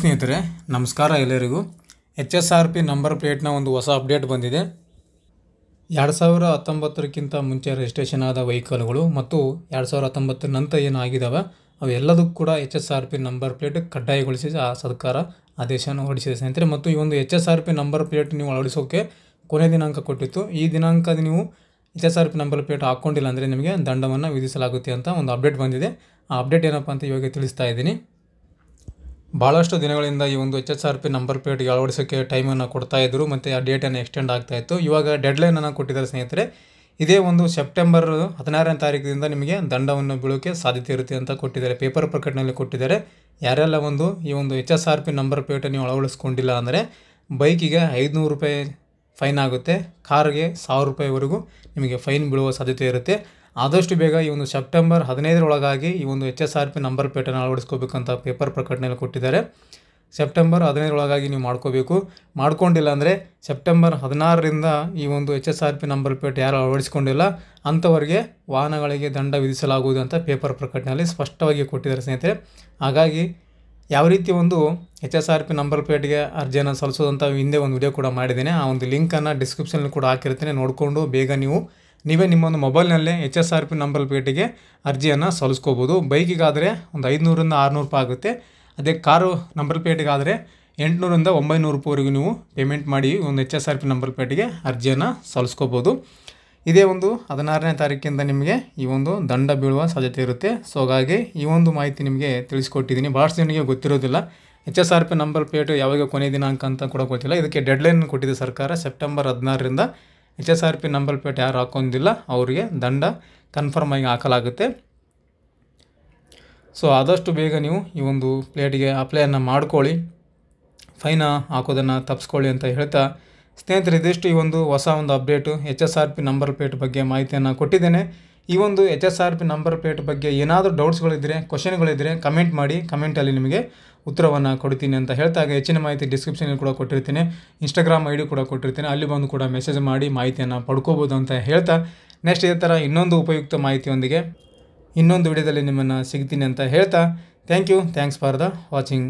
ಸ್ನೇಹಿತರೆ ನಮಸ್ಕಾರ ಎಲ್ಲರಿಗೂ HSRP ನಂಬರ್ ಪ್ಲೇಟ್ನ ಒಂದು ಹೊಸ ಅಪ್ಡೇಟ್ ಬಂದಿದೆ 2019ಕ್ಕಿಂತ ಮುಂಚೆ ರಿಜಿಸ್ಟ್ರೇಷನ್ ಆದ ವೆಹಿಕಲ್ಗಳು ಮತ್ತು 2019 ನಂತರ ಏನಾಗಿದಾವೆ ಅವೆಲ್ಲದಕ್ಕೂ ಕೂಡ HSRP ನಂಬರ್ ಪ್ಲೇಟ್ ಕಡ್ಡಾಯಗೊಳಿಸಿ ಸರ್ಕಾರ ಆದೇಶವನ್ನು ಹೊರಡಿಸಿದೆ ಸ್ನೇಹಿತರೆ ಮತ್ತು ಈ ಒಂದು HSRP ನಂಬರ್ ಪ್ಲೇಟ್ ನೀವು ಅಳವಡಿಸೋಕೆ ಕೊನೆ ದಿನಾಂಕ ಕೊಟ್ಟಿತ್ತು ಈ ದಿನಾಂಕ ನೀವು HSRP ನಂಬರ್ ಪ್ಲೇಟ್ ಹಾಕೊಂಡಿಲ್ಲ ಅಂದರೆ ನಿಮಗೆ ದಂಡವನ್ನು ವಿಧಿಸಲಾಗುತ್ತೆ ಅಂತ ಒಂದು ಅಪ್ಡೇಟ್ ಬಂದಿದೆ ಆ ಅಪ್ಡೇಟ್ ಏನಪ್ಪ ಅಂತ ಇವಾಗ ತಿಳಿಸ್ತಾ ಇದ್ದೀನಿ ಭಾಳಷ್ಟು ದಿನಗಳಿಂದ ಈ ಒಂದು HSRP ನಂಬರ್ ಪ್ಲೇಟ್ಗೆ ಅಳವಡಿಸೋಕ್ಕೆ ಟೈಮನ್ನು ಕೊಡ್ತಾ ಇದ್ದರು ಮತ್ತು ಆ ಡೇಟನ್ನು ಎಕ್ಸ್ಟೆಂಡ್ ಆಗ್ತಾ ಇತ್ತು ಇವಾಗ ಡೆಡ್ಲೈನನ್ನು ಕೊಟ್ಟಿದ್ದಾರೆ ಸ್ನೇಹಿತರೆ ಇದೇ ಒಂದು ಸೆಪ್ಟೆಂಬರ್ 16ನೇ ತಾರೀಕಿನಿಂದ ನಿಮಗೆ ದಂಡವನ್ನು ಬೀಳೋಕ್ಕೆ ಸಾಧ್ಯತೆ ಇರುತ್ತೆ ಅಂತ ಕೊಟ್ಟಿದ್ದಾರೆ ಪೇಪರ್ ಪ್ರಕಟಣೆಯಲ್ಲಿ ಕೊಟ್ಟಿದ್ದಾರೆ ಯಾರೆಲ್ಲ ಈ ಒಂದು HSRP ನಂಬರ್ ಪ್ಲೇಟ್ ನೀವು ಅಳವಡಿಸ್ಕೊಂಡಿಲ್ಲ ಅಂದರೆ ಬೈಕಿಗೆ 500 ರೂಪಾಯಿ ಫೈನ್ ಆಗುತ್ತೆ ಕಾರ್ಗೆ 1000 ರೂಪಾಯಿವರೆಗೂ ನಿಮಗೆ ಫೈನ್ ಬೀಳುವ ಸಾಧ್ಯತೆ ಇರುತ್ತೆ ಆದಷ್ಟು ಬೇಗ ಈ ಒಂದು ಸೆಪ್ಟೆಂಬರ್ 15ರೊಳಗಾಗಿ ಈ ಒಂದು HSRP ನಂಬರ್ ಪ್ಲೇಟನ್ನು ಅಳವಡಿಸ್ಕೋಬೇಕಂತ ಪೇಪರ್ ಪ್ರಕಟಣೆಯಲ್ಲಿ ಕೊಟ್ಟಿದ್ದಾರೆ ಸೆಪ್ಟೆಂಬರ್ 15ರೊಳಗಾಗಿ ನೀವು ಮಾಡ್ಕೊಂಡಿಲ್ಲ ಅಂದರೆ ಸೆಪ್ಟೆಂಬರ್ 16ರಿಂದ ಈ ಒಂದು HSRP ನಂಬರ್ ಪ್ಲೇಟ್ ಯಾರು ಅಳವಡಿಸ್ಕೊಂಡಿಲ್ಲ ಅಂಥವರಿಗೆ ವಾಹನಗಳಿಗೆ ದಂಡ ವಿಧಿಸಲಾಗುವುದು ಅಂತ ಪೇಪರ್ ಪ್ರಕಟಣೆಯಲ್ಲಿ ಸ್ಪಷ್ಟವಾಗಿ ಕೊಟ್ಟಿದ್ದಾರೆ ಸ್ನೇಹಿತರೆ ಹಾಗಾಗಿ ಯಾವ ರೀತಿ ಒಂದು HSRP ನಂಬರ್ ಪ್ಲೇಟ್ಗೆ ಅರ್ಜಿಯನ್ನು ಸಲ್ಲಿಸೋದಂತ ಹಿಂದೆ ಒಂದು ವಿಡಿಯೋ ಕೂಡ ಮಾಡಿದ್ದೇನೆ ಆ ಒಂದು ಲಿಂಕನ್ನು ಡಿಸ್ಕ್ರಿಪ್ಷನಲ್ಲಿ ಕೂಡ ಹಾಕಿರ್ತೀನಿ ನೋಡಿಕೊಂಡು ಬೇಗ ನೀವೇ ನಿಮ್ಮೊಂದು ಮೊಬೈಲ್ನಲ್ಲೇ HSRP ನಂಬರ್ ಪ್ಲೇಟಿಗೆ ಅರ್ಜಿಯನ್ನು ಸಲ್ಲಿಸ್ಕೋಬೋದು ಬೈಕಿಗಾದರೆ ಒಂದು 500ರಿಂದ 600 ರೂಪಾಯಿ ಆಗುತ್ತೆ ಅದೇ ಕಾರು ನಂಬರ್ ಪ್ಲೇಟಿಗಾದರೆ 800ರಿಂದ 900 ರೂಪಾಯಿವರೆಗೂ ನೀವು ಪೇಮೆಂಟ್ ಮಾಡಿ ಒಂದು HSRP ನಂಬರ್ ಪ್ಲೇಟಿಗೆ ಅರ್ಜಿಯನ್ನು ಸಲ್ಲಿಸ್ಕೋಬೋದು ಇದೇ ಒಂದು 16ನೇ ತಾರೀಕಿಂದ ನಿಮಗೆ ಈ ಒಂದು ದಂಡ ಬೀಳುವ ಸಾಧ್ಯತೆ ಇರುತ್ತೆ ಸೊ ಹಾಗಾಗಿ ಈ ಒಂದು ಮಾಹಿತಿ ನಿಮಗೆ ತಿಳಿಸ್ಕೊಟ್ಟಿದ್ದೀನಿ ಭಾಳಷ್ಟು ಜನರಿಗೆ ಗೊತ್ತಿರೋದಿಲ್ಲ HSRP ನಂಬರ್ ಪ್ಲೇಟ್ ಯಾವಾಗ ಕೊನೆ ದಿನಾಂಕ ಅಂತ ಕೂಡ ಗೊತ್ತಿಲ್ಲ ಇದಕ್ಕೆ ಡೆಡ್ಲೈನ್ ಕೊಟ್ಟಿದೆ ಸರ್ಕಾರ ಸೆಪ್ಟೆಂಬರ್ 16ರಿಂದ HSRP ನಂಬರ್ ಪ್ಲೇಟ್ ಯಾರು ಹಾಕೊಂಡಿಲ್ಲ ಅವರಿಗೆ ದಂಡ ಕನ್ಫರ್ಮ್ ಆಗಿ ಹಾಕಲಾಗುತ್ತೆ ಸೊ ಆದಷ್ಟು ಬೇಗ ನೀವು ಈ ಒಂದು ಪ್ಲೇಟಿಗೆ ಅಪ್ಲೈಯನ್ನು ಮಾಡ್ಕೊಳ್ಳಿ ಫೈನ ಹಾಕೋದನ್ನು ತಪ್ಪಿಸ್ಕೊಳ್ಳಿ ಅಂತ ಹೇಳ್ತಾ ಸ್ನೇಹಿತರೆ ಇದಿಷ್ಟು ಈ ಒಂದು ಹೊಸ ಒಂದು ಅಪ್ಡೇಟು HSRP ನಂಬರ್ ಪ್ಲೇಟ್ ಬಗ್ಗೆ ಮಾಹಿತಿಯನ್ನು ಕೊಟ್ಟಿದ್ದೇನೆ ಈ ಒಂದು HSRP ನಂಬರ್ ಪ್ಲೇಟ್ ಬಗ್ಗೆ ಏನಾದರೂ ಡೌಟ್ಸ್ಗಳಿದ್ದರೆ ಕ್ವಶನ್ಗಳಿದ್ದರೆ ಕಮೆಂಟ್ ಮಾಡಿ ಕಮೆಂಟಲ್ಲಿ ನಿಮಗೆ ಉತ್ತರವನ್ನು ಕೊಡ್ತೀನಿ ಅಂತ ಹೇಳ್ತಾಗ ಹೆಚ್ಚಿನ ಮಾಹಿತಿ ಡಿಸ್ಕ್ರಿಪ್ಷನಲ್ಲಿ ಕೂಡ ಕೊಟ್ಟಿರ್ತೀನಿ ಇನ್ಸ್ಟಾಗ್ರಾಮ್ ID ಕೂಡ ಕೊಟ್ಟಿರ್ತೀನಿ ಅಲ್ಲಿ ಬಂದು ಕೂಡ ಮೆಸೇಜ್ ಮಾಡಿ ಮಾಹಿತಿಯನ್ನು ಪಡ್ಕೋಬೋದು ಅಂತ ಹೇಳ್ತಾ ನೆಕ್ಸ್ಟ್ ಇದೇ ಥರ ಇನ್ನೊಂದು ಉಪಯುಕ್ತ ಮಾಹಿತಿಯೊಂದಿಗೆ ಇನ್ನೊಂದು ವಿಡಿಯೋದಲ್ಲಿ ನಿಮ್ಮನ್ನು ಸಿಗ್ತೀನಿ ಅಂತ ಹೇಳ್ತಾ ಥ್ಯಾಂಕ್ಸ್ ಫಾರ್ ದ ವಾಚಿಂಗ್